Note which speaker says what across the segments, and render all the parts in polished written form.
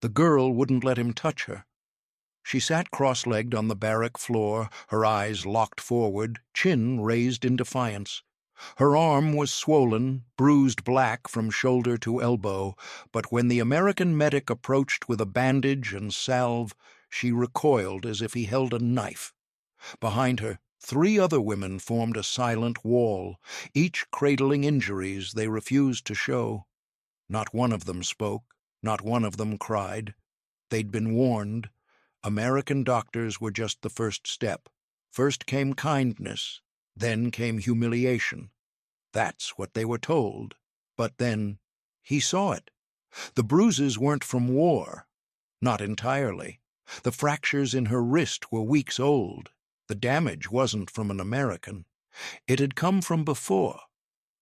Speaker 1: The girl wouldn't let him touch her. She sat cross-legged on the barrack floor, her eyes locked forward, chin raised in defiance. Her arm was swollen, bruised black from shoulder to elbow, but when the American medic approached with a bandage and salve, she recoiled as if he held a knife. Behind her, 3 other women formed a silent wall, each cradling injuries they refused to show. Not one of them spoke, not one of them cried. They'd been warned. American doctors were just the first step. First came kindness, then came humiliation. That's what they were told. But then he saw it. The bruises weren't from war. Not entirely. The fractures in her wrist were weeks old. The damage wasn't from an American. It had come from before.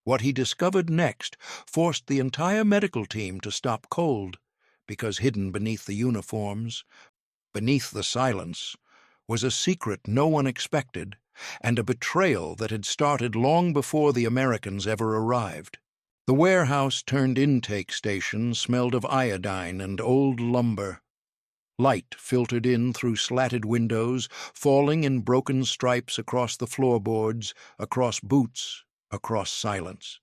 Speaker 1: What he discovered next forced the entire medical team to stop cold, because hidden beneath the uniforms, beneath the silence, was a secret no one expected, and a betrayal that had started long before the Americans ever arrived. The warehouse-turned-intake station smelled of iodine and old lumber. Light filtered in through slatted windows, falling in broken stripes across the floorboards, across boots, across silence.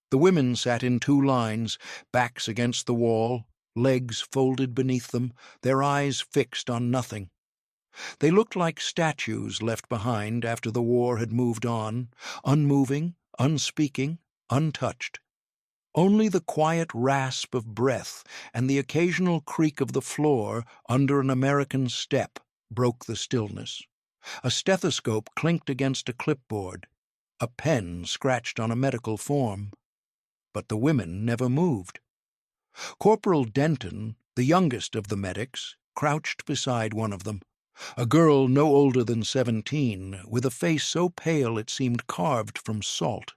Speaker 1: The women sat in 2 lines, backs against the wall, legs folded beneath them, their eyes fixed on nothing. They looked like statues left behind after the war had moved on, unmoving, unspeaking, untouched. Only the quiet rasp of breath and the occasional creak of the floor under an American step broke the stillness. A stethoscope clinked against a clipboard. A pen scratched on a medical form. But the women never moved. Corporal Denton, the youngest of the medics, crouched beside one of them, a girl no older than 17, with a face so pale it seemed carved from salt.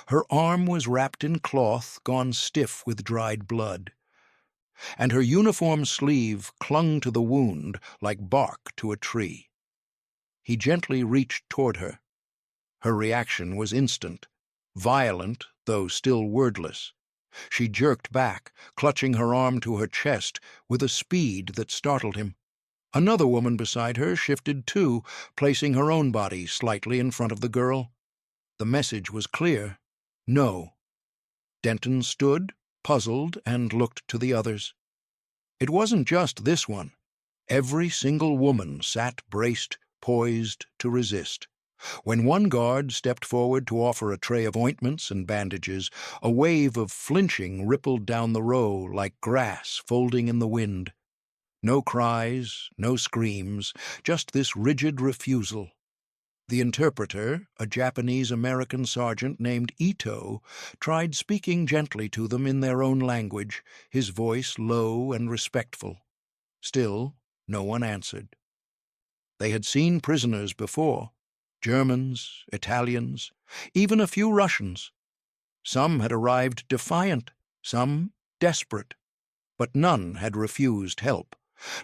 Speaker 1: Her arm was wrapped in cloth gone stiff with dried blood, and her uniform sleeve clung to the wound like bark to a tree. He gently reached toward her. Her reaction was instant, violent, though still wordless. She jerked back, clutching her arm to her chest with a speed that startled him. Another woman beside her shifted too, placing her own body slightly in front of the girl. The message was clear. No. Denton stood, puzzled, and looked to the others. It wasn't just this one. Every single woman sat braced, poised to resist. When one guard stepped forward to offer a tray of ointments and bandages, a wave of flinching rippled down the row like grass folding in the wind. No cries, no screams, just this rigid refusal. The interpreter, a Japanese-American sergeant named Ito, tried speaking gently to them in their own language, his voice low and respectful. Still, no one answered. They had seen prisoners before, Germans, Italians, even a few Russians. Some had arrived defiant, some desperate, but none had refused help.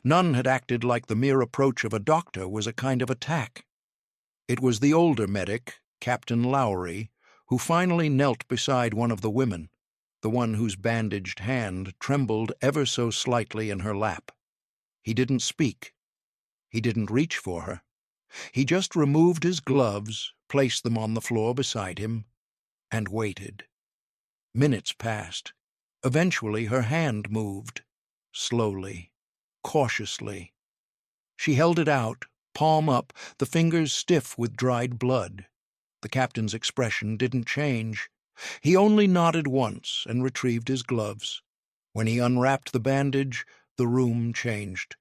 Speaker 1: None had acted like the mere approach of a doctor was a kind of attack. It was the older medic, Captain Lowry, who finally knelt beside one of the women, the one whose bandaged hand trembled ever so slightly in her lap. He didn't speak. He didn't reach for her. He just removed his gloves, placed them on the floor beside him, and waited. Minutes passed. Eventually her hand moved, slowly, cautiously. She held it out, palm up, the fingers stiff with dried blood. The captain's expression didn't change. He only nodded once and retrieved his gloves. When he unwrapped the bandage, the room changed.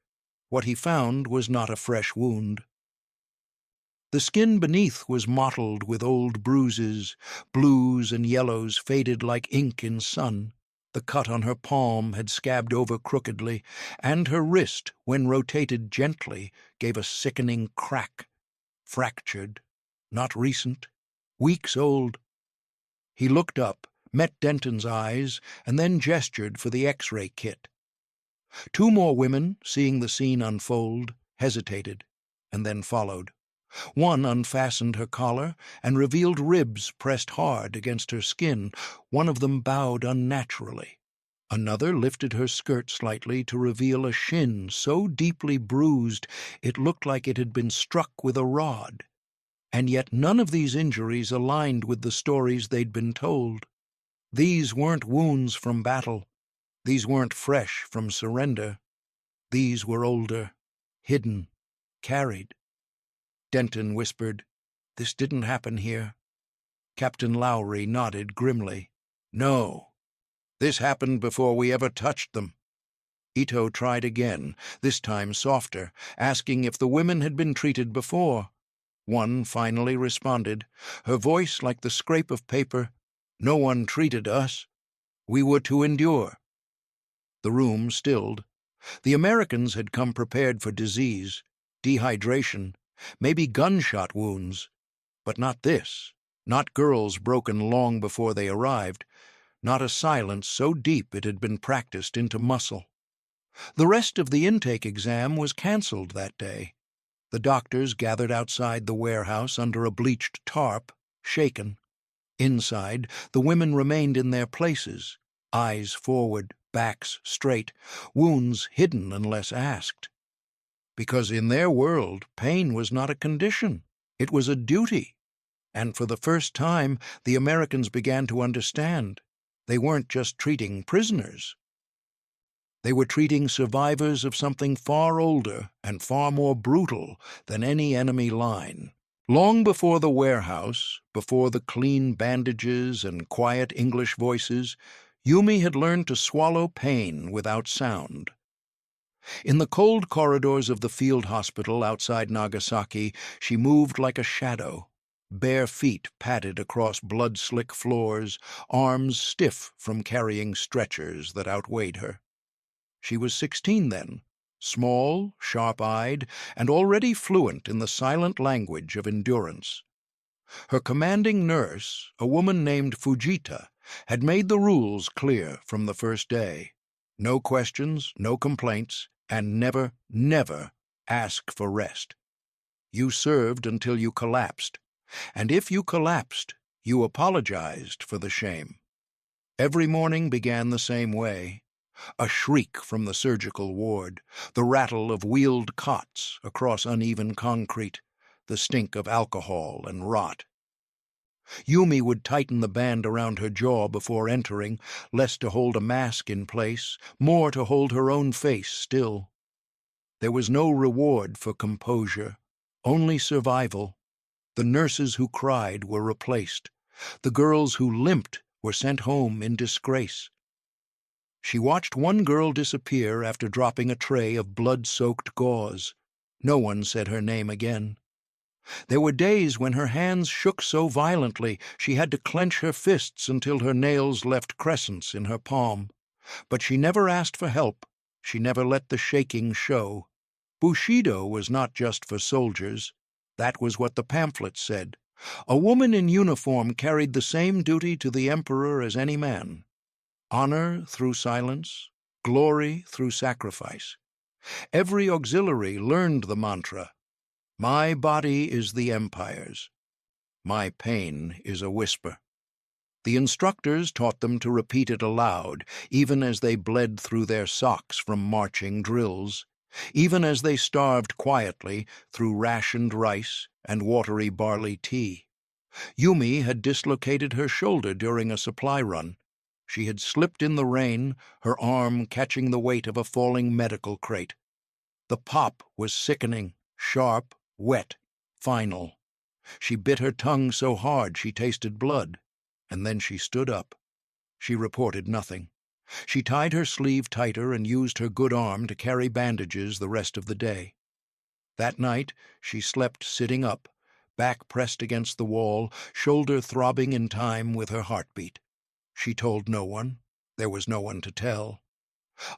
Speaker 1: What he found was not a fresh wound. The skin beneath was mottled with old bruises, blues and yellows faded like ink in sun. The cut on her palm had scabbed over crookedly, and her wrist, when rotated gently, gave a sickening crack. Fractured, not recent, weeks old. He looked up, met Denton's eyes, and then gestured for the X-ray kit. 2 more women, seeing the scene unfold, hesitated, and then followed. One unfastened her collar and revealed ribs pressed hard against her skin. One of them bowed unnaturally. Another lifted her skirt slightly to reveal a shin so deeply bruised it looked like it had been struck with a rod. And yet none of these injuries aligned with the stories they'd been told. These weren't wounds from battle. These weren't fresh from surrender. These were older, hidden, carried. Denton whispered, "This didn't happen here." Captain Lowry nodded grimly. "No. This happened before we ever touched them." Ito tried again, this time softer, asking if the women had been treated before. One finally responded, her voice like the scrape of paper, "No one treated us. We were to endure." The room stilled. The Americans had come prepared for disease, dehydration, maybe gunshot wounds, but not this, not girls broken long before they arrived, not a silence so deep it had been practiced into muscle. The rest of the intake exam was cancelled that day. The doctors gathered outside the warehouse under a bleached tarp, shaken. Inside, the women remained in their places, eyes forward, backs straight, wounds hidden unless asked. Because in their world, pain was not a condition. It was a duty. And for the first time, the Americans began to understand. They weren't just treating prisoners. They were treating survivors of something far older and far more brutal than any enemy line. Long before the warehouse, before the clean bandages and quiet English voices, Yumi had learned to swallow pain without sound. In the cold corridors of the field hospital outside Nagasaki, she moved like a shadow. Bare feet padded across blood-slick floors, arms stiff from carrying stretchers that outweighed her. She was 16 then, small, sharp-eyed, and already fluent in the silent language of endurance. Her commanding nurse, a woman named Fujita, had made the rules clear from the first day. No questions, no complaints, and never, never ask for rest. You served until you collapsed, and if you collapsed, you apologized for the shame. Every morning began the same way. A shriek from the surgical ward, the rattle of wheeled cots across uneven concrete, the stink of alcohol and rot. Yumi would tighten the band around her jaw before entering, less to hold a mask in place, more to hold her own face still. There was no reward for composure, only survival. The nurses who cried were replaced. The girls who limped were sent home in disgrace. She watched one girl disappear after dropping a tray of blood-soaked gauze. No one said her name again. There were days when her hands shook so violently she had to clench her fists until her nails left crescents in her palm. But she never asked for help. She never let the shaking show. Bushido was not just for soldiers. That was what the pamphlets said. A woman in uniform carried the same duty to the emperor as any man. Honor through silence, glory through sacrifice. Every auxiliary learned the mantra, "My body is the empire's. My pain is a whisper." The instructors taught them to repeat it aloud, even as they bled through their socks from marching drills, even as they starved quietly through rationed rice and watery barley tea. Yumi had dislocated her shoulder during a supply run. She had slipped in the rain, her arm catching the weight of a falling medical crate. The pop was sickening, sharp, wet, final. She bit her tongue so hard she tasted blood, and then she stood up. She reported nothing. She tied her sleeve tighter and used her good arm to carry bandages the rest of the day. That night she slept sitting up, back pressed against the wall, shoulder throbbing in time with her heartbeat. She told no one. There was no one to tell.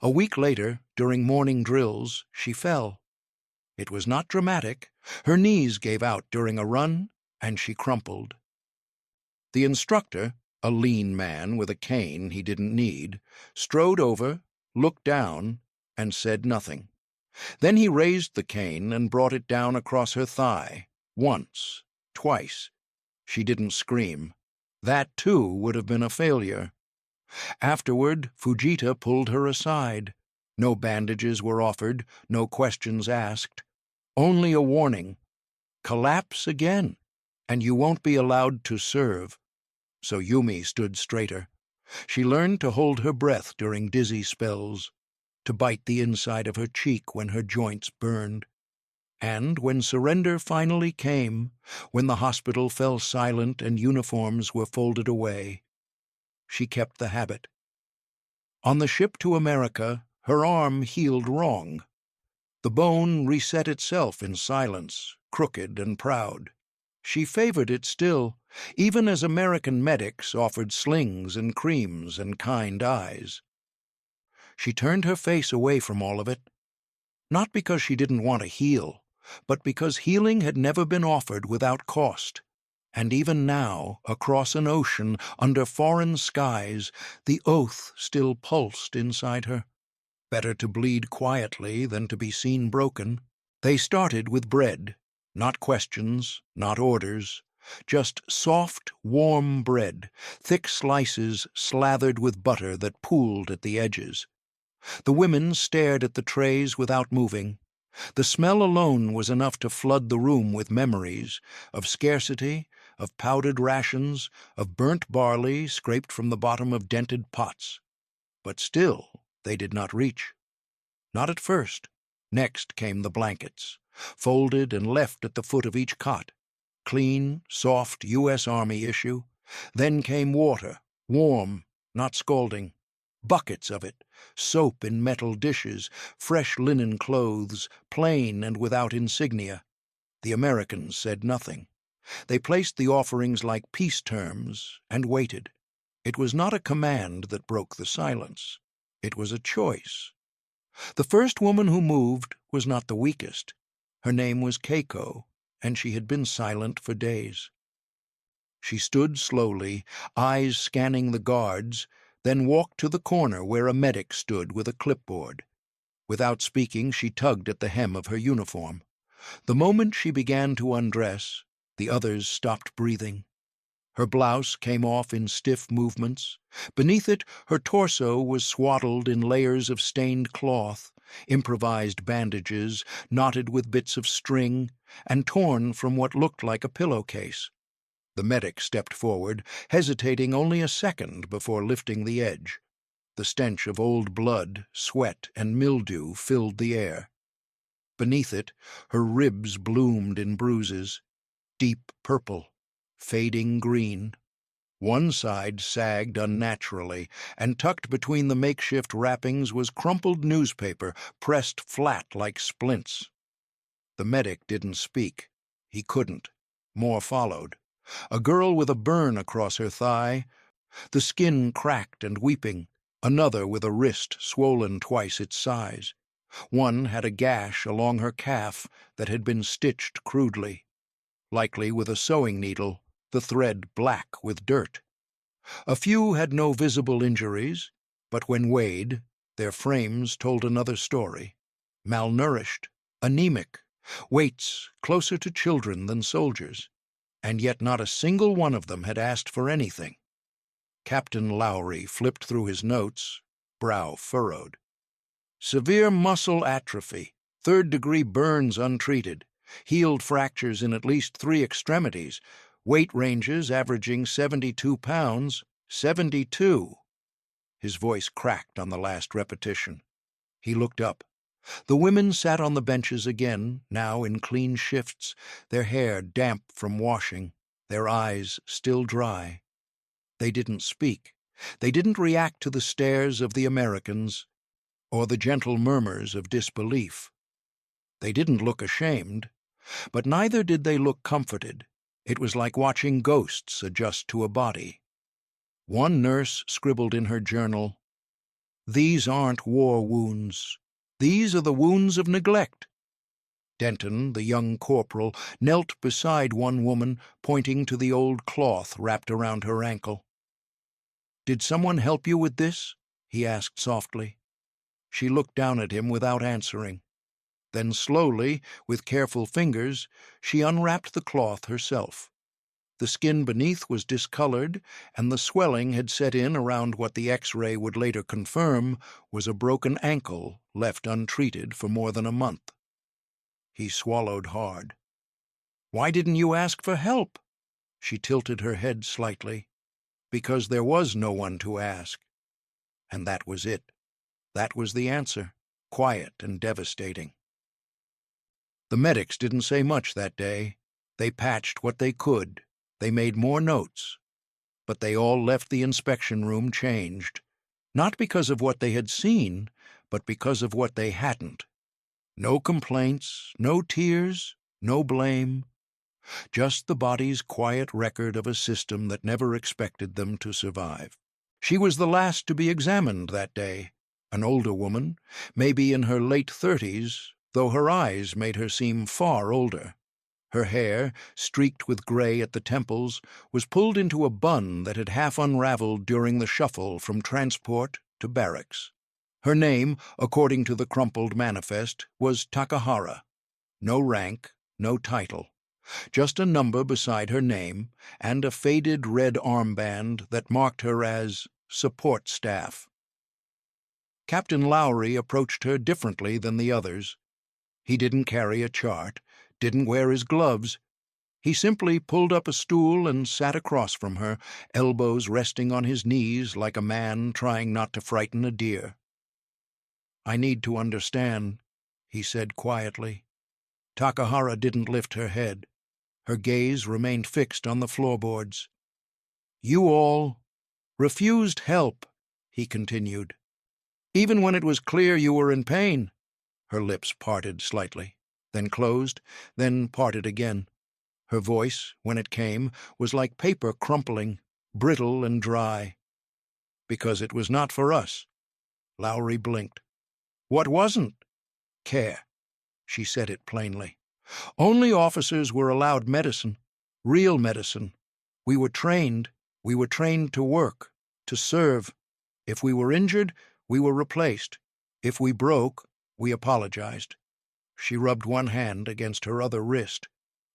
Speaker 1: A week later, during morning drills, she fell. It was not dramatic. Her knees gave out during a run, and she crumpled. The instructor, a lean man with a cane he didn't need, strode over, looked down, and said nothing. Then he raised the cane and brought it down across her thigh, once, twice. She didn't scream. That, too, would have been a failure. Afterward, Fujita pulled her aside. No bandages were offered, no questions asked. Only a warning: collapse again, and you won't be allowed to serve. So Yumi stood straighter. She learned to hold her breath during dizzy spells, to bite the inside of her cheek when her joints burned. And when surrender finally came, when the hospital fell silent and uniforms were folded away, she kept the habit. On the ship to America, her arm healed wrong. The bone reset itself in silence, crooked and proud. She favored it still, even as American medics offered slings and creams and kind eyes. She turned her face away from all of it, not because she didn't want to heal, but because healing had never been offered without cost. And even now, across an ocean, under foreign skies, the oath still pulsed inside her. Better to bleed quietly than to be seen broken. They started with bread, not questions, not orders, just soft, warm bread, thick slices slathered with butter that pooled at the edges. The women stared at the trays without moving. The smell alone was enough to flood the room with memories of scarcity, of powdered rations, of burnt barley scraped from the bottom of dented pots. But still they did not reach. Not at first. Next came the blankets, folded and left at the foot of each cot. Clean, soft U.S. Army issue. Then came water, warm, not scalding. Buckets of it, soap in metal dishes, fresh linen clothes, plain and without insignia. The Americans said nothing. They placed the offerings like peace terms and waited. It was not a command that broke the silence. It was a choice. The first woman who moved was not the weakest. Her name was Keiko, and she had been silent for days. She stood slowly, eyes scanning the guards, then walked to the corner where a medic stood with a clipboard. Without speaking, she tugged at the hem of her uniform. The moment she began to undress, the others stopped breathing. Her blouse came off in stiff movements. Beneath it, her torso was swaddled in layers of stained cloth, improvised bandages, knotted with bits of string, and torn from what looked like a pillowcase. The medic stepped forward, hesitating only a second before lifting the edge. The stench of old blood, sweat, and mildew filled the air. Beneath it, her ribs bloomed in bruises, deep purple, fading green. One side sagged unnaturally, and tucked between the makeshift wrappings was crumpled newspaper, pressed flat like splints. The medic didn't speak. He couldn't. More followed. A girl with a burn across her thigh, the skin cracked and weeping, another with a wrist swollen twice its size. One had a gash along her calf that had been stitched crudely, likely with a sewing needle, the thread black with dirt. A few had no visible injuries, but when weighed, their frames told another story. Malnourished, anemic, weights closer to children than soldiers, and yet not a single one of them had asked for anything. Captain Lowry flipped through his notes, brow furrowed. Severe muscle atrophy, third-degree burns untreated, healed fractures in at least 3 extremities, weight ranges averaging 72 pounds, 72. His voice cracked on the last repetition. He looked up. The women sat on the benches again, now in clean shifts, their hair damp from washing, their eyes still dry. They didn't speak. They didn't react to the stares of the Americans or the gentle murmurs of disbelief. They didn't look ashamed, but neither did they look comforted. It was like watching ghosts adjust to a body. One nurse scribbled in her journal, "These aren't war wounds. These are the wounds of neglect." Denton, the young corporal, knelt beside one woman, pointing to the old cloth wrapped around her ankle. "Did someone help you with this?" he asked softly. She looked down at him without answering. Then slowly, with careful fingers, she unwrapped the cloth herself. The skin beneath was discolored, and the swelling had set in around what the X-ray would later confirm was a broken ankle left untreated for more than a month. He swallowed hard. "Why didn't you ask for help?" She tilted her head slightly. "Because there was no one to ask." And that was it. That was the answer, quiet and devastating. The medics didn't say much that day. They patched what they could. They made more notes. But they all left the inspection room changed, not because of what they had seen, but because of what they hadn't. No complaints, no tears, no blame. Just the body's quiet record of a system that never expected them to survive. She was the last to be examined that day, an older woman, maybe in her late 30s, though her eyes made her seem far older. Her hair, streaked with gray at the temples, was pulled into a bun that had half unraveled during the shuffle from transport to barracks. Her name, according to the crumpled manifest, was Takahara. No rank, no title. Just a number beside her name, and a faded red armband that marked her as support staff. Captain Lowry approached her differently than the others. He didn't carry a chart, didn't wear his gloves. He simply pulled up a stool and sat across from her, elbows resting on his knees like a man trying not to frighten a deer. "I need to understand," he said quietly. Takahara didn't lift her head. Her gaze remained fixed on the floorboards. "You all refused help," he continued. "Even when it was clear you were in pain." Her lips parted slightly, then closed, then parted again. Her voice, when it came, was like paper crumpling, brittle and dry. "Because it was not for us." Lowry blinked. "What wasn't?" "Care." She said it plainly. "Only officers were allowed medicine, real medicine. We were trained to work, to serve. If we were injured, we were replaced. If we broke, we apologized." She rubbed one hand against her other wrist.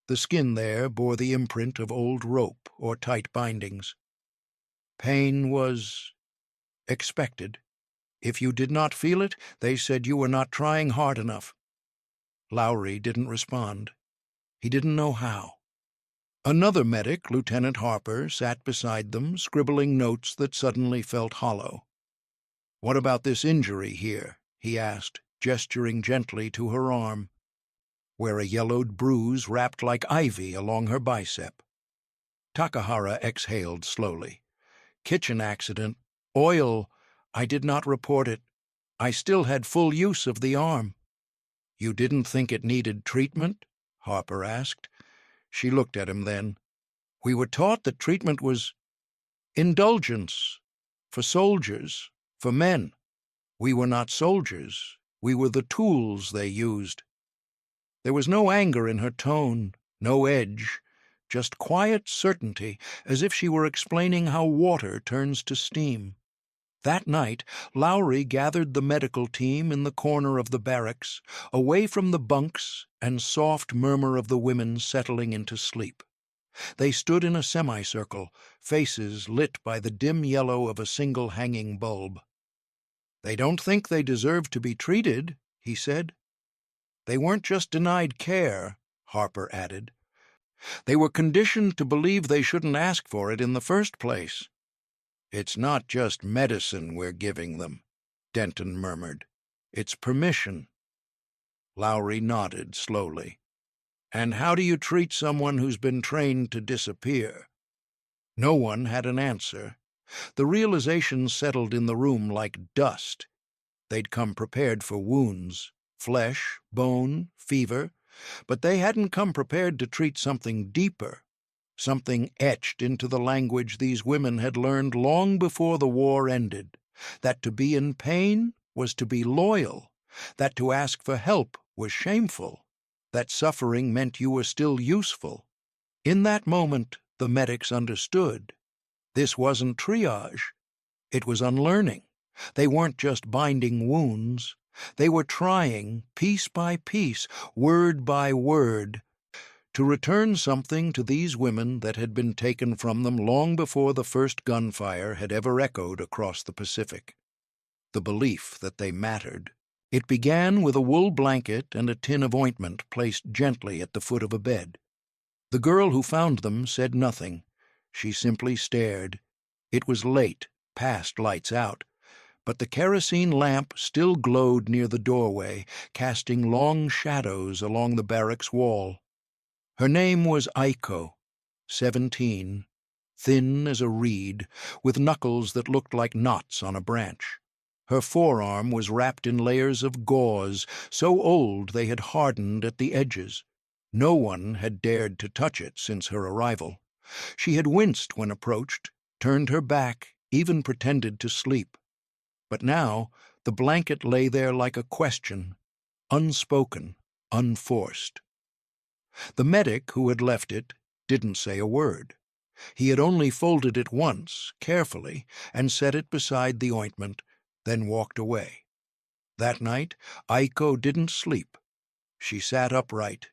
Speaker 1: The skin there bore the imprint of old rope or tight bindings. "Pain was expected. If you did not feel it, they said you were not trying hard enough." Lowry didn't respond. He didn't know how. Another medic, Lieutenant Harper, sat beside them, scribbling notes that suddenly felt hollow. "What about this injury here?" he asked, gesturing gently to her arm, where a yellowed bruise wrapped like ivy along her bicep. Takahara exhaled slowly. "Kitchen accident. Oil. I did not report it. I still had full use of the arm." "You didn't think it needed treatment?" Harper asked. She looked at him then. "We were taught that treatment was indulgence, for soldiers, for men. We were not soldiers. We were the tools they used." There was no anger in her tone, no edge, just quiet certainty, as if she were explaining how water turns to steam. That night, Lowry gathered the medical team in the corner of the barracks, away from the bunks and soft murmur of the women settling into sleep. They stood in a semicircle, faces lit by the dim yellow of a single hanging bulb. "They don't think they deserve to be treated," he said. "They weren't just denied care," Harper added. "They were conditioned to believe they shouldn't ask for it in the first place." "It's not just medicine we're giving them," Denton murmured. "It's permission." Lowry nodded slowly. "And how do you treat someone who's been trained to disappear?" No one had an answer. The realization settled in the room like dust. They'd come prepared for wounds, flesh, bone, fever, but they hadn't come prepared to treat something deeper, something etched into the language these women had learned long before the war ended, that to be in pain was to be loyal, that to ask for help was shameful, that suffering meant you were still useful. In that moment, the medics understood. This wasn't triage. It was unlearning. They weren't just binding wounds. They were trying, piece by piece, word by word, to return something to these women that had been taken from them long before the first gunfire had ever echoed across the Pacific. The belief that they mattered. It began with a wool blanket and a tin of ointment placed gently at the foot of a bed. The girl who found them said nothing. She simply stared. It was late, past lights out, but the kerosene lamp still glowed near the doorway, casting long shadows along the barracks wall. Her name was Aiko, 17, thin as a reed, with knuckles that looked like knots on a branch. Her forearm was wrapped in layers of gauze, so old they had hardened at the edges. No one had dared to touch it since her arrival. She had winced when approached, turned her back, even pretended to sleep. But now the blanket lay there like a question, unspoken, unforced. The medic who had left it didn't say a word. He had only folded it once, carefully, and set it beside the ointment, then walked away. That night, Aiko didn't sleep. She sat upright.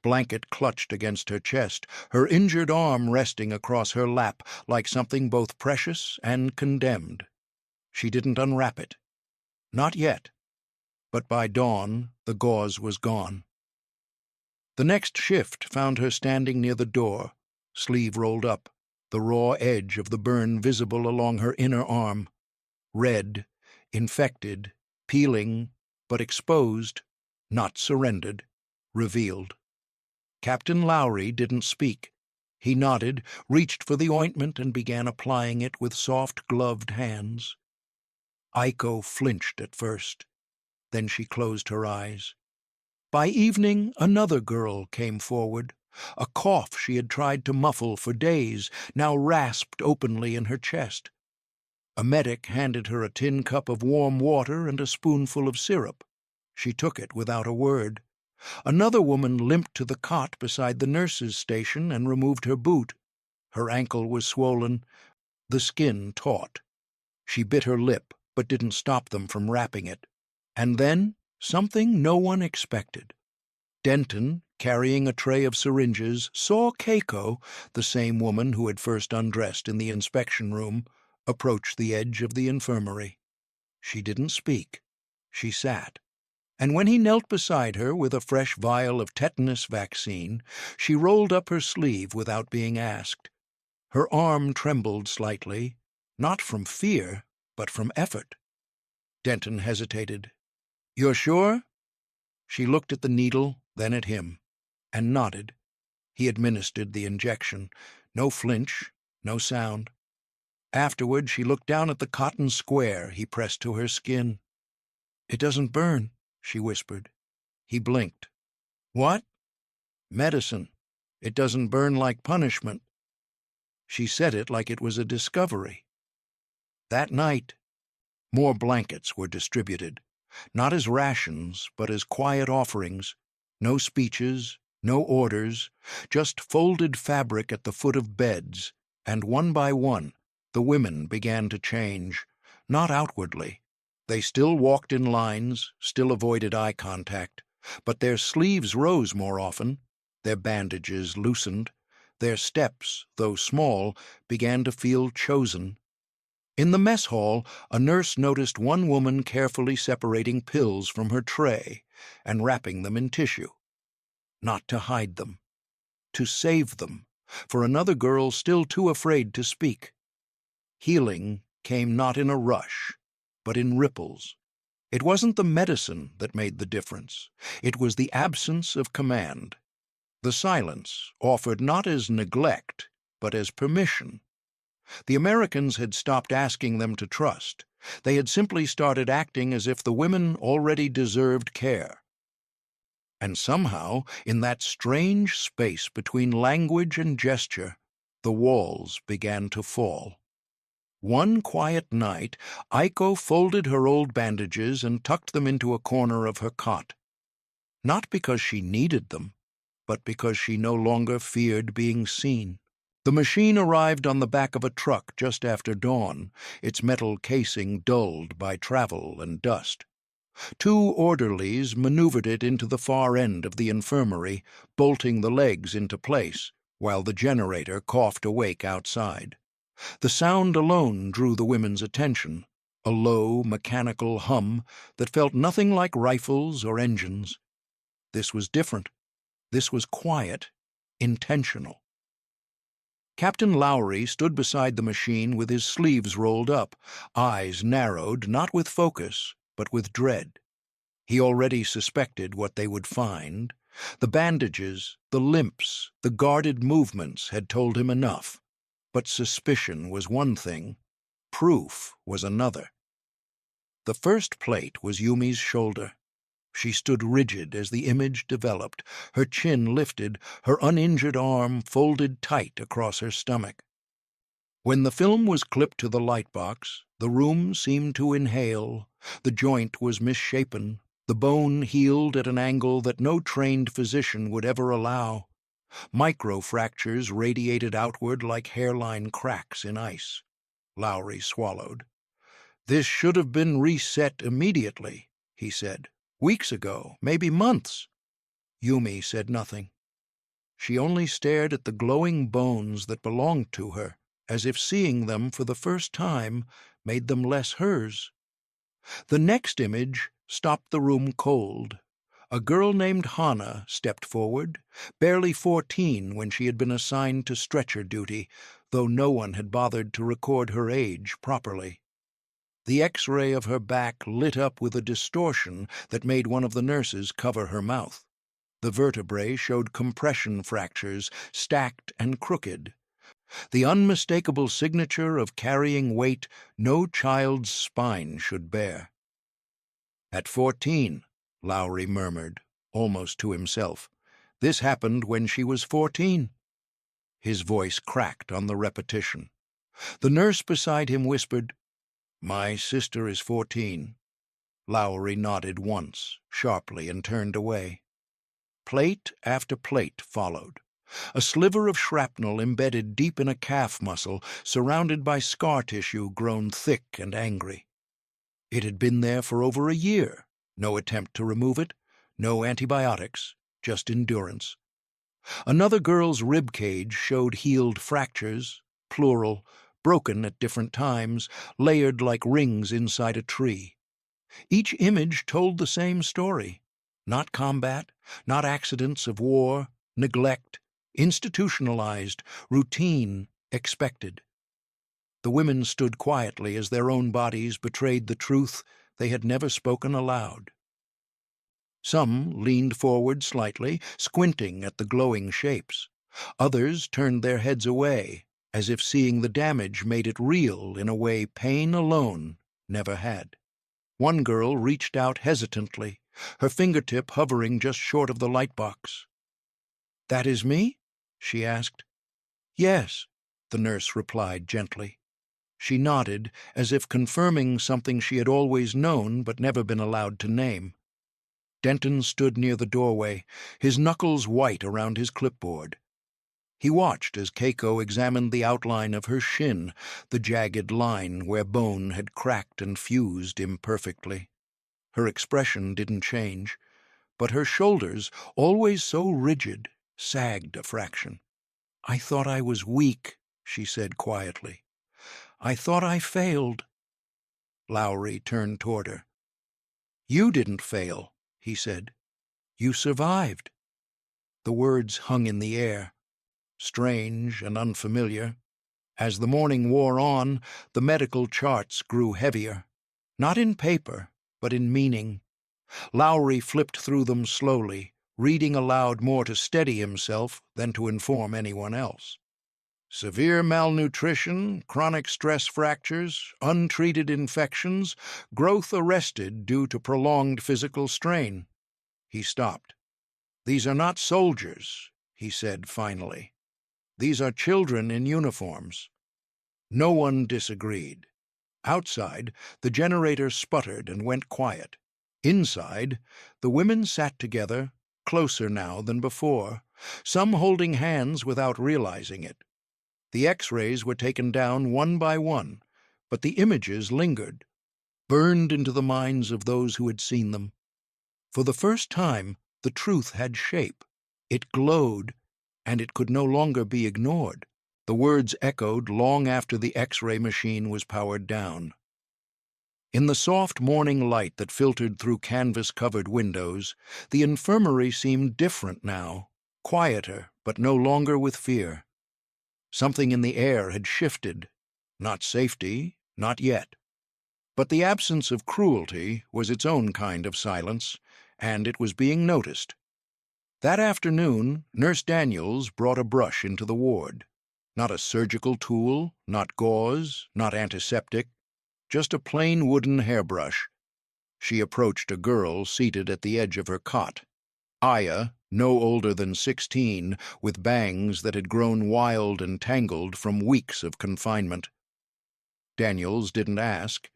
Speaker 1: Blanket clutched against her chest, her injured arm resting across her lap like something both precious and condemned. She didn't unwrap it. Not yet. But by dawn, the gauze was gone. The next shift found her standing near the door, sleeve rolled up, the raw edge of the burn visible along her inner arm. Red, infected, peeling, but exposed, not surrendered, revealed. Captain Lowry didn't speak. He nodded, reached for the ointment, and began applying it with soft, gloved hands. Aiko flinched at first. Then she closed her eyes. By evening, another girl came forward. A cough she had tried to muffle for days now rasped openly in her chest. A medic handed her a tin cup of warm water and a spoonful of syrup. She took it without a word. Another woman limped to the cot beside the nurse's station and removed her boot. Her ankle was swollen, the skin taut. She bit her lip, but didn't stop them from wrapping it. And then, something no one expected. Denton, carrying a tray of syringes, saw Keiko, the same woman who had first undressed in the inspection room, approach the edge of the infirmary. She didn't speak. She sat. And when he knelt beside her with a fresh vial of tetanus vaccine, she rolled up her sleeve without being asked. Her arm trembled slightly, not from fear, but from effort. Denton hesitated. "You're sure?" She looked at the needle, then at him, and nodded. He administered the injection. No flinch, no sound. Afterward, she looked down at the cotton square he pressed to her skin. "It doesn't burn," she whispered. He blinked. "What?" "Medicine. It doesn't burn like punishment." She said it like it was a discovery. That night, more blankets were distributed, not as rations, but as quiet offerings. No speeches, no orders, just folded fabric at the foot of beds, and one by one, the women began to change, not outwardly. They still walked in lines, still avoided eye contact, but their sleeves rose more often, their bandages loosened, their steps, though small, began to feel chosen. In the mess hall, a nurse noticed one woman carefully separating pills from her tray and wrapping them in tissue. Not to hide them, to save them, for another girl still too afraid to speak. Healing came not in a rush, but in ripples. It wasn't the medicine that made the difference. It was the absence of command. The silence offered not as neglect, but as permission. The Americans had stopped asking them to trust. They had simply started acting as if the women already deserved care. And somehow, in that strange space between language and gesture, the walls began to fall. One quiet night, Aiko folded her old bandages and tucked them into a corner of her cot. Not because she needed them, but because she no longer feared being seen. The machine arrived on the back of a truck just after dawn, its metal casing dulled by travel and dust. Two orderlies maneuvered it into the far end of the infirmary, bolting the legs into place, while the generator coughed awake outside. The sound alone drew the women's attention, a low, mechanical hum that felt nothing like rifles or engines. This was different. This was quiet, intentional. Captain Lowry stood beside the machine with his sleeves rolled up, eyes narrowed not with focus, but with dread. He already suspected what they would find. The bandages, the limps, the guarded movements had told him enough. But suspicion was one thing, proof was another. The first plate was Yumi's shoulder. She stood rigid as the image developed, her chin lifted, her uninjured arm folded tight across her stomach. When the film was clipped to the lightbox, the room seemed to inhale. The joint was misshapen, the bone healed at an angle that no trained physician would ever allow. Microfractures radiated outward like hairline cracks in ice. Lowry swallowed. "This should have been reset immediately," he said. "Weeks ago, maybe months." Yumi said nothing. She only stared at the glowing bones that belonged to her, as if seeing them for the first time made them less hers. The next image stopped the room cold. A girl named Hana stepped forward, barely 14 when she had been assigned to stretcher duty, though no one had bothered to record her age properly. The X-ray of her back lit up with a distortion that made one of the nurses cover her mouth. The vertebrae showed compression fractures, stacked and crooked. The unmistakable signature of carrying weight no child's spine should bear. "At 14, Lowry murmured, almost to himself. "This happened when she was 14. His voice cracked on the repetition. The nurse beside him whispered, "My sister is 14. Lowry nodded once, sharply, and turned away. Plate after plate followed. A sliver of shrapnel embedded deep in a calf muscle, surrounded by scar tissue grown thick and angry. It had been there for over a year. No attempt to remove it, no antibiotics, just endurance. Another girl's rib cage showed healed fractures, plural, broken at different times, layered like rings inside a tree. Each image told the same story. Not combat, not accidents of war, neglect, institutionalized, routine, expected. The women stood quietly as their own bodies betrayed the truth they had never spoken aloud. Some leaned forward slightly, squinting at the glowing shapes. Others turned their heads away, as if seeing the damage made it real in a way pain alone never had. One girl reached out hesitantly, her fingertip hovering just short of the lightbox. "That is me?" she asked. "Yes," the nurse replied gently. She nodded, as if confirming something she had always known but never been allowed to name. Denton stood near the doorway, his knuckles white around his clipboard. He watched as Keiko examined the outline of her shin, the jagged line where bone had cracked and fused imperfectly. Her expression didn't change, but her shoulders, always so rigid, sagged a fraction. "I thought I was weak," she said quietly. "I thought I failed." Lowry turned toward her. "You didn't fail," he said. "You survived." The words hung in the air, strange and unfamiliar. As the morning wore on, the medical charts grew heavier, not in paper, but in meaning. Lowry flipped through them slowly, reading aloud more to steady himself than to inform anyone else. Severe malnutrition, chronic stress fractures, untreated infections, growth arrested due to prolonged physical strain. He stopped. "These are not soldiers," he said finally. "These are children in uniforms." No one disagreed. Outside, the generator sputtered and went quiet. Inside, the women sat together, closer now than before, some holding hands without realizing it. The X-rays were taken down one by one, but the images lingered. burned into the minds of those who had seen them. For the first time, the truth had shape. It glowed, and it could no longer be ignored. The words echoed long after the X-ray machine was powered down. In the soft morning light that filtered through canvas-covered windows, the infirmary seemed different now, quieter, but no longer with fear. Something in the air had shifted. Not safety, not yet. But the absence of cruelty was its own kind of silence, and it was being noticed. That afternoon, Nurse Daniels brought a brush into the ward. Not a surgical tool, not gauze, not antiseptic, just a plain wooden hairbrush. She approached a girl seated at the edge of her cot. Aya, no older than 16, with bangs that had grown wild and tangled from weeks of confinement. Daniels didn't ask.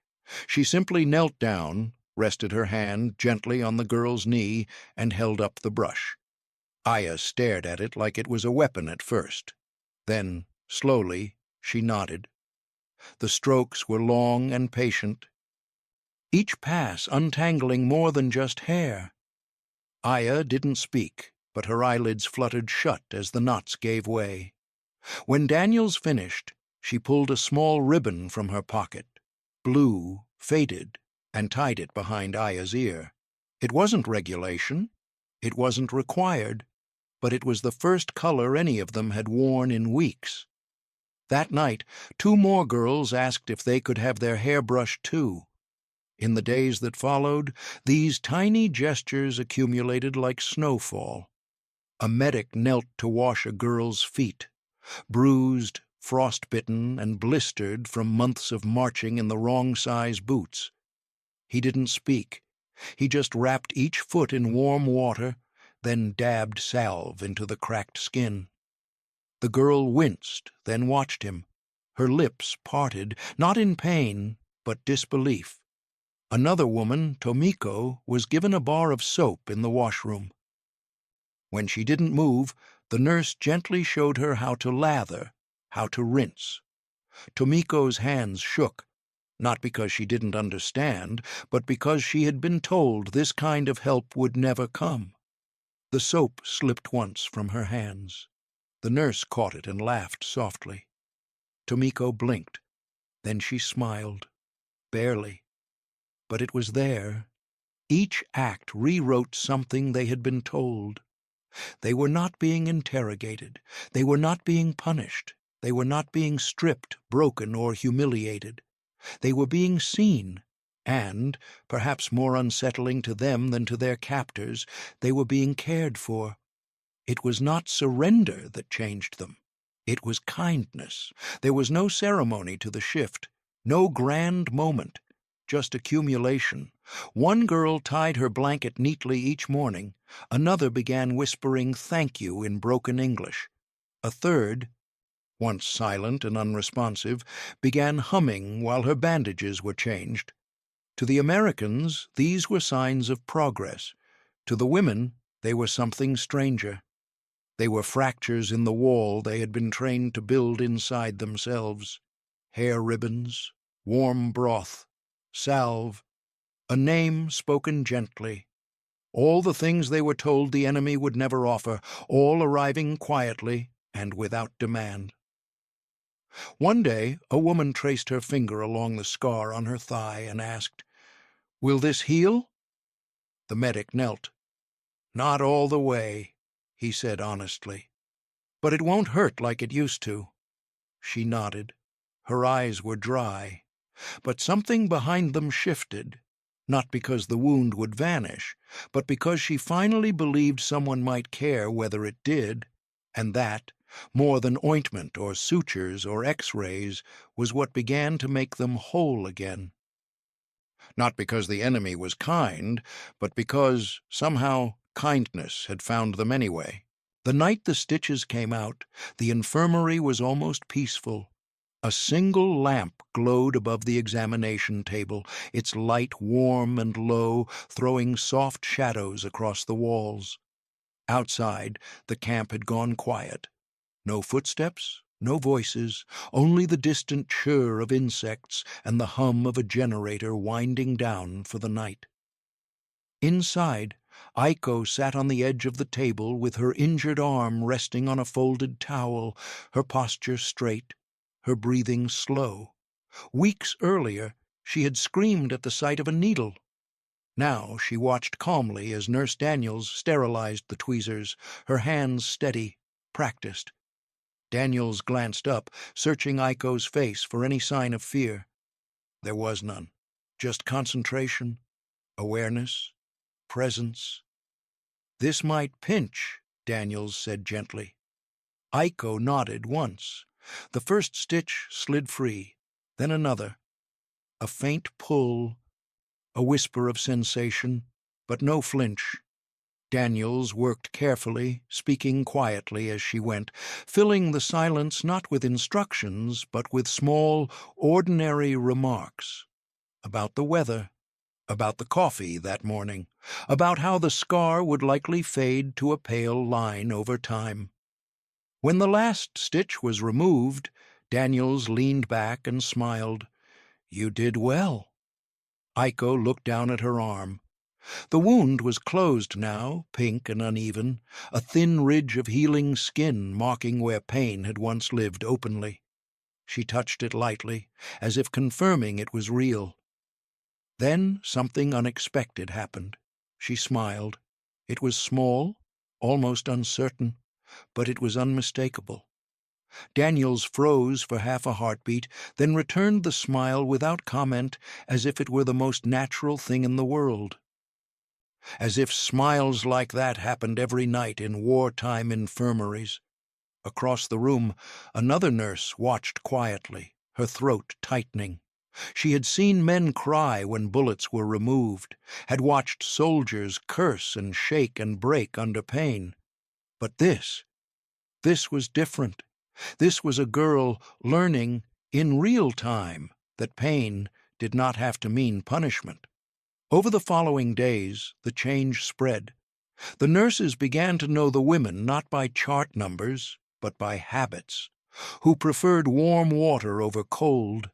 Speaker 1: She simply knelt down, rested her hand gently on the girl's knee, and held up the brush. Aya stared at it like it was a weapon at first. Then, slowly, she nodded. The strokes were long and patient, each pass untangling more than just hair. Aya didn't speak, but her eyelids fluttered shut as the knots gave way. When Daniels finished, she pulled a small ribbon from her pocket, blue, faded, and tied it behind Aya's ear. It wasn't regulation, it wasn't required, but it was the first color any of them had worn in weeks. That night, 2 more girls asked if they could have their hair brushed too. In the days that followed, these tiny gestures accumulated like snowfall. A medic knelt to wash a girl's feet, bruised, frostbitten, and blistered from months of marching in the wrong size boots. He didn't speak. He just wrapped each foot in warm water, then dabbed salve into the cracked skin. The girl winced, then watched him. Her lips parted, not in pain, but disbelief. Another woman, Tomiko, was given a bar of soap in the washroom. When she didn't move, the nurse gently showed her how to lather, how to rinse. Tomiko's hands shook, not because she didn't understand, but because she had been told this kind of help would never come. The soap slipped once from her hands. The nurse caught it and laughed softly. Tomiko blinked. Then she smiled. Barely. But it was there. Each act rewrote something they had been told. They were not being interrogated. They were not being punished. They were not being stripped, broken, or humiliated. They were being seen. And, perhaps more unsettling to them than to their captors, they were being cared for. It was not surrender that changed them. It was kindness. There was no ceremony to the shift, no grand moment, just accumulation. One girl tied her blanket neatly each morning. Another began whispering thank you in broken English. A third, once silent and unresponsive, began humming while her bandages were changed. To the Americans, these were signs of progress. To the women, they were something stranger. They were fractures in the wall they had been trained to build inside themselves. Hair ribbons, warm broth, salve, a name spoken gently. All the things they were told the enemy would never offer, all arriving quietly and without demand. One day, a woman traced her finger along the scar on her thigh and asked, "Will this heal?" The medic knelt. "Not all the way," he said honestly. "But it won't hurt like it used to." She nodded. Her eyes were dry. But something behind them shifted, not because the wound would vanish, but because she finally believed someone might care whether it did, and that, more than ointment or sutures or X-rays, was what began to make them whole again. Not because the enemy was kind, but because, somehow, kindness had found them anyway. The night the stitches came out, the infirmary was almost peaceful. A single lamp glowed above the examination table, its light warm and low, throwing soft shadows across the walls. Outside, the camp had gone quiet. No footsteps, No voices, only the distant chirr of insects and the hum of a generator winding down for the night. Inside, Aiko sat on the edge of the table with her injured arm resting on a folded towel, her posture straight, her breathing slow. Weeks earlier, she had screamed at the sight of a needle. Now she watched calmly as Nurse Daniels sterilized the tweezers, her hands steady, practiced. Daniels glanced up, searching Aiko's face for any sign of fear. There was none, just concentration, awareness, presence. "This might pinch," Daniels said gently. Aiko nodded once. The first stitch slid free, then another. A faint pull, a whisper of sensation, but no flinch. Daniels worked carefully, speaking quietly as she went, filling the silence not with instructions, but with small, ordinary remarks. About the weather, about the coffee that morning, about how the scar would likely fade to a pale line over time. When the last stitch was removed, Daniels leaned back and smiled. "You did well." Aiko looked down at her arm. The wound was closed now, pink and uneven, a thin ridge of healing skin marking where pain had once lived openly. She touched it lightly, as if confirming it was real. Then something unexpected happened. She smiled. It was small, almost uncertain, but it was unmistakable. Daniels froze for half a heartbeat, then returned the smile without comment, as if it were the most natural thing in the world. As if smiles like that happened every night in wartime infirmaries. Across the room, another nurse watched quietly, her throat tightening. She had seen men cry when bullets were removed, had watched soldiers curse and shake and break under pain. But this was different. This was a girl learning in real time that pain did not have to mean punishment. Over the following days, the change spread. The nurses began to know the women not by chart numbers, but by habits, who preferred warm water over cold,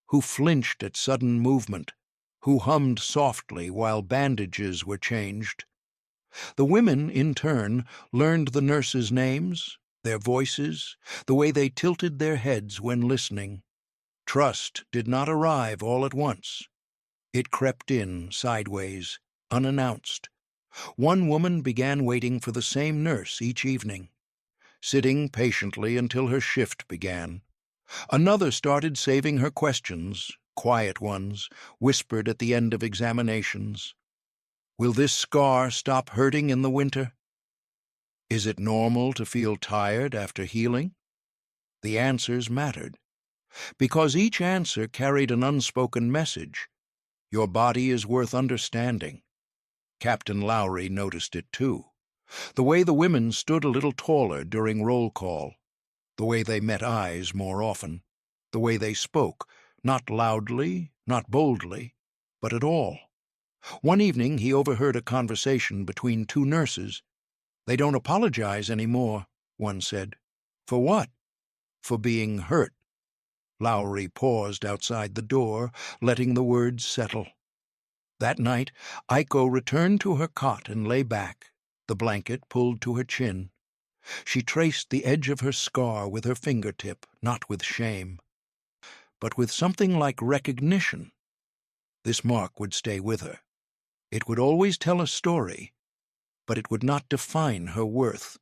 Speaker 1: who flinched at sudden movement, who hummed softly while bandages were changed. The women, in turn, learned the nurses' names, their voices, the way they tilted their heads when listening. Trust did not arrive all at once. It crept in sideways, unannounced. One woman began waiting for the same nurse each evening, sitting patiently until her shift began. Another started saving her questions, quiet ones, whispered at the end of examinations. "Will this scar stop hurting in the winter? Is it normal to feel tired after healing?" The answers mattered, because each answer carried an unspoken message. Your body is worth understanding. Captain Lowry noticed it too. The way the women stood a little taller during roll call, the way they met eyes more often, the way they spoke, not loudly, not boldly, but at all. One evening he overheard a conversation between two nurses. "They don't apologize anymore," one said. "For what?" "For being hurt." Lowry paused outside the door, letting the words settle. That night, Aiko returned to her cot and lay back, the blanket pulled to her chin. She traced the edge of her scar with her fingertip, not with shame, but with something like recognition. This mark would stay with her. It would always tell a story, but it would not define her worth.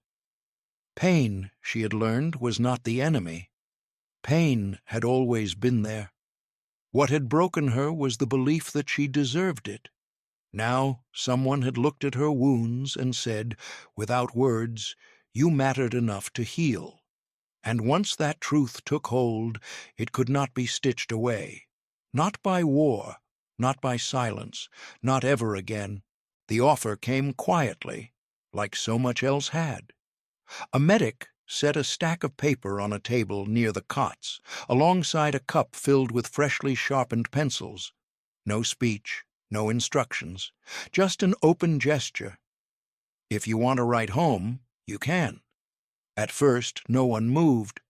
Speaker 1: Pain, she had learned, was not the enemy. Pain had always been there. What had broken her was the belief that she deserved it. Now someone had looked at her wounds and said, without words, "You mattered enough to heal." And once that truth took hold, it could not be stitched away. Not by war, not by silence, not ever again. The offer came quietly, like so much else had. A medic set a stack of paper on a table near the cots, alongside a cup filled with freshly sharpened pencils. No speech, no instructions, just an open gesture. "If you want to write home, you can." At first, no one moved.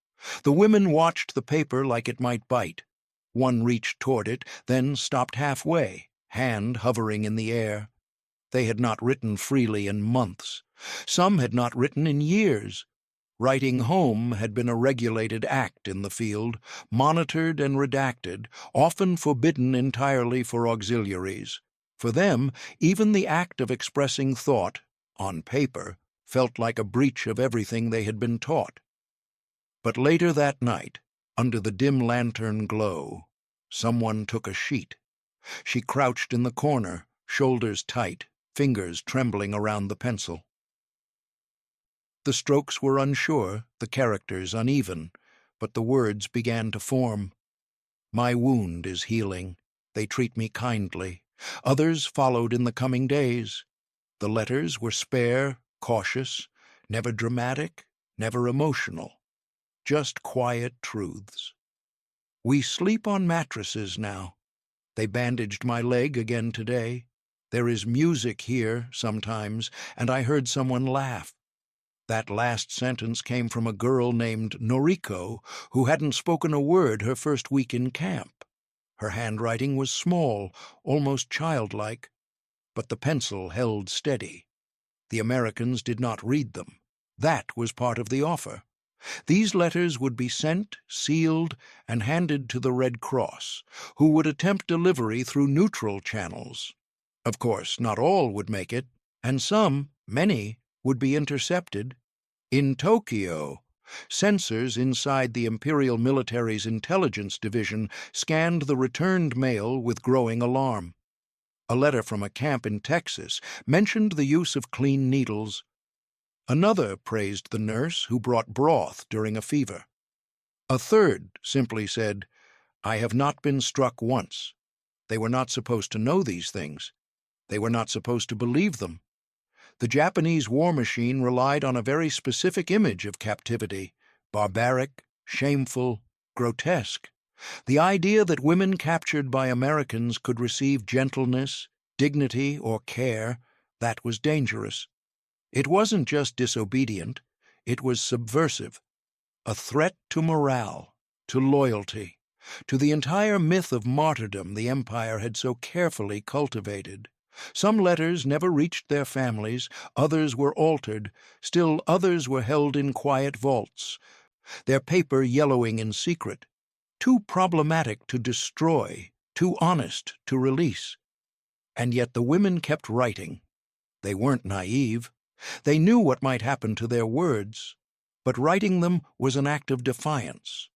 Speaker 1: The women watched the paper like it might bite. One reached toward it, then stopped halfway, hand hovering in the air. They had not written freely in months. Some had not written in years. Writing home had been a regulated act in the field, monitored and redacted, often forbidden entirely for auxiliaries. For them, even the act of expressing thought, on paper, felt like a breach of everything they had been taught. But later that night, under the dim lantern glow, someone took a sheet. She crouched in the corner, shoulders tight, fingers trembling around the pencil. The strokes were unsure, the characters uneven, but the words began to form. My wound is healing. They treat me kindly. Others followed in the coming days. The letters were spare, cautious, never dramatic, never emotional. Just quiet truths. We sleep on mattresses now. They bandaged my leg again today. There is music here sometimes, and I heard someone laugh. That last sentence came from a girl named Noriko, who hadn't spoken a word her first week in camp. Her handwriting was small, almost childlike, but the pencil held steady. The Americans did not read them. That was part of the offer. These letters would be sent, sealed, and handed to the Red Cross, who would attempt delivery through neutral channels. Of course, not all would make it, and some, many, would be intercepted. In Tokyo, sensors inside the Imperial Military's Intelligence Division scanned the returned mail with growing alarm. A letter from a camp in Texas mentioned the use of clean needles. Another praised the nurse who brought broth during a fever. A third simply said, I have not been struck once. They were not supposed to know these things. They were not supposed to believe them. The Japanese war machine relied on a very specific image of captivity, barbaric, shameful, grotesque. The idea that women captured by Americans could receive gentleness, dignity, or care, that was dangerous. It wasn't just disobedient, it was subversive, a threat to morale, to loyalty, to the entire myth of martyrdom the Empire had so carefully cultivated. Some letters never reached their families, others were altered, still others were held in quiet vaults, their paper yellowing in secret, too problematic to destroy, too honest to release. And yet the women kept writing. They weren't naive. They knew what might happen to their words, but writing them was an act of defiance,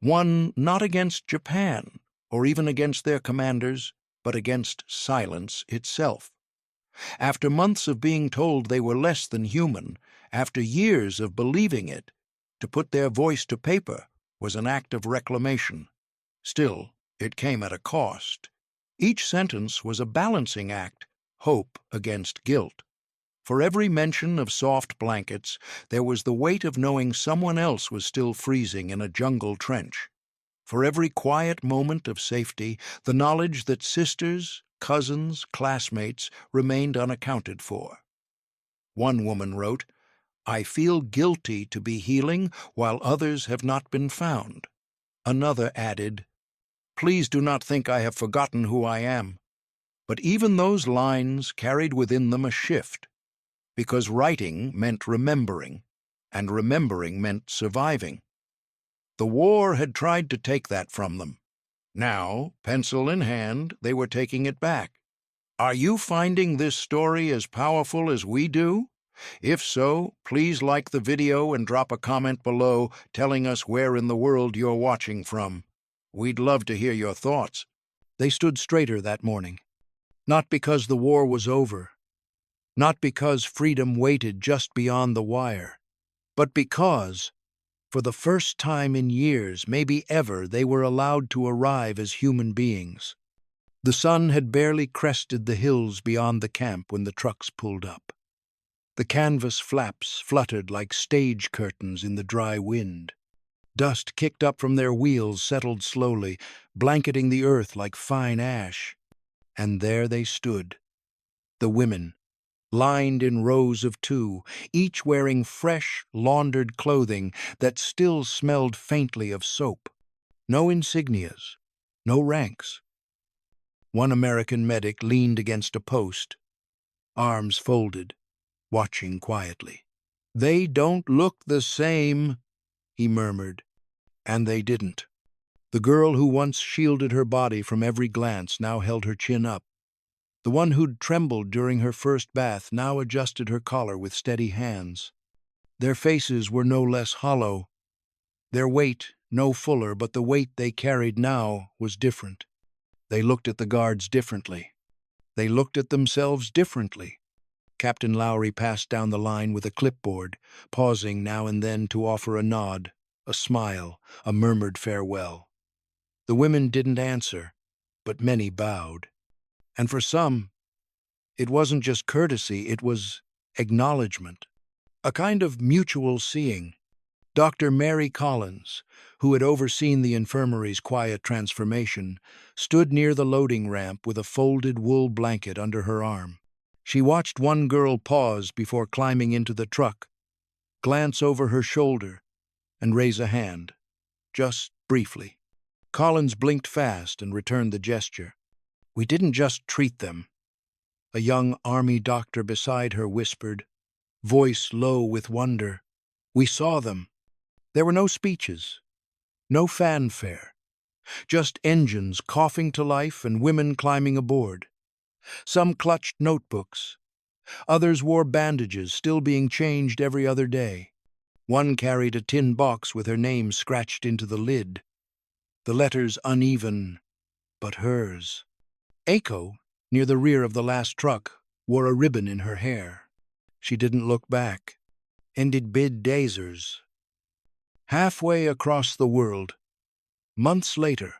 Speaker 1: one not against Japan or even against their commanders, but against silence itself. After months of being told they were less than human, after years of believing it, to put their voice to paper was an act of reclamation. Still, it came at a cost. Each sentence was a balancing act, hope against guilt. For every mention of soft blankets, there was the weight of knowing someone else was still freezing in a jungle trench. For every quiet moment of safety, the knowledge that sisters, cousins, classmates remained unaccounted for. One woman wrote, I feel guilty to be healing while others have not been found. Another added, Please do not think I have forgotten who I am. But even those lines carried within them a shift, because writing meant remembering, and remembering meant surviving. The war had tried to take that from them. Now, pencil in hand, they were taking it back. Are you finding this story as powerful as we do? If so, please like the video and drop a comment below telling us where in the world you're watching from. We'd love to hear your thoughts. They stood straighter that morning, not because the war was over, not because freedom waited just beyond the wire, but because, for the first time in years, maybe ever, they were allowed to arrive as human beings. The sun had barely crested the hills beyond the camp when the trucks pulled up. The canvas flaps fluttered like stage curtains in the dry wind. Dust kicked up from their wheels settled slowly, blanketing the earth like fine ash. And there they stood, the women, lined in rows of two, each wearing fresh, laundered clothing that still smelled faintly of soap. No insignias, no ranks. One American medic leaned against a post, arms folded, watching quietly. "They don't look the same," he murmured, and they didn't. The girl who once shielded her body from every glance now held her chin up. The one who'd trembled during her first bath now adjusted her collar with steady hands. Their faces were no less hollow, their weight no fuller, but the weight they carried now was different. They looked at the guards differently. They looked at themselves differently. Captain Lowry passed down the line with a clipboard, pausing now and then to offer a nod, a smile, a murmured farewell. The women didn't answer, but many bowed. And for some, it wasn't just courtesy, it was acknowledgement, a kind of mutual seeing. Dr. Mary Collins, who had overseen the infirmary's quiet transformation, stood near the loading ramp with a folded wool blanket under her arm. She watched one girl pause before climbing into the truck, glance over her shoulder, and raise a hand, just briefly. Collins blinked fast and returned the gesture. "We didn't just treat them," a young army doctor beside her whispered, voice low with wonder. "We saw them." There were no speeches, no fanfare, just engines coughing to life and women climbing aboard. Some clutched notebooks. Others wore bandages, still being changed every other day. One carried a tin box with her name scratched into the lid, the letters uneven, but hers. Aiko, near the rear of the last truck, wore a ribbon in her hair. She didn't look back. Ended bid dazers. Halfway across the world, months later,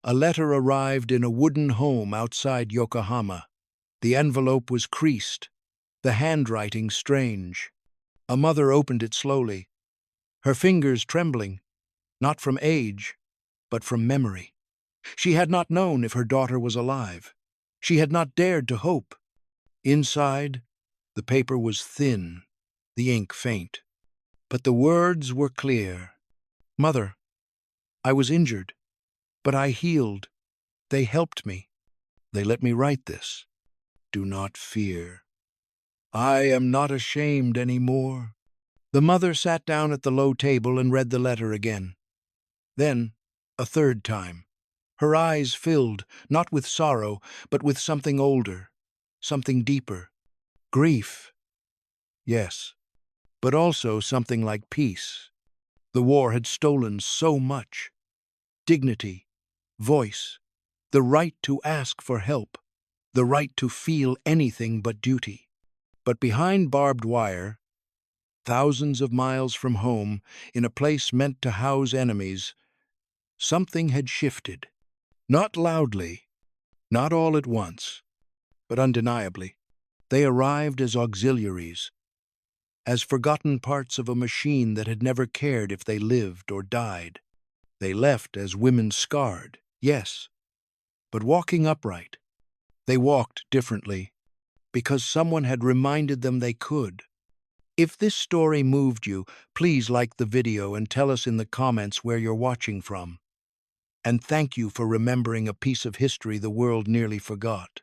Speaker 1: a letter arrived in a wooden home outside Yokohama. The envelope was creased, the handwriting strange. A mother opened it slowly, her fingers trembling, not from age, but from memory. She had not known if her daughter was alive. She had not dared to hope. Inside, the paper was thin, the ink faint. But the words were clear. "Mother, I was injured, but I healed. They helped me. They let me write this. Do not fear. I am not ashamed any more." The mother sat down at the low table and read the letter again. Then, a third time. Her eyes filled, not with sorrow, but with something older, something deeper. Grief, yes, but also something like peace. The war had stolen so much. Dignity, voice, the right to ask for help, the right to feel anything but duty. But behind barbed wire, thousands of miles from home, in a place meant to house enemies, something had shifted. Not loudly, not all at once, but undeniably. They arrived as auxiliaries, as forgotten parts of a machine that had never cared if they lived or died. They left as women scarred, yes, but walking upright. They walked differently, because someone had reminded them they could. If this story moved you, please like the video and tell us in the comments where you're watching from. And thank you for remembering a piece of history the world nearly forgot.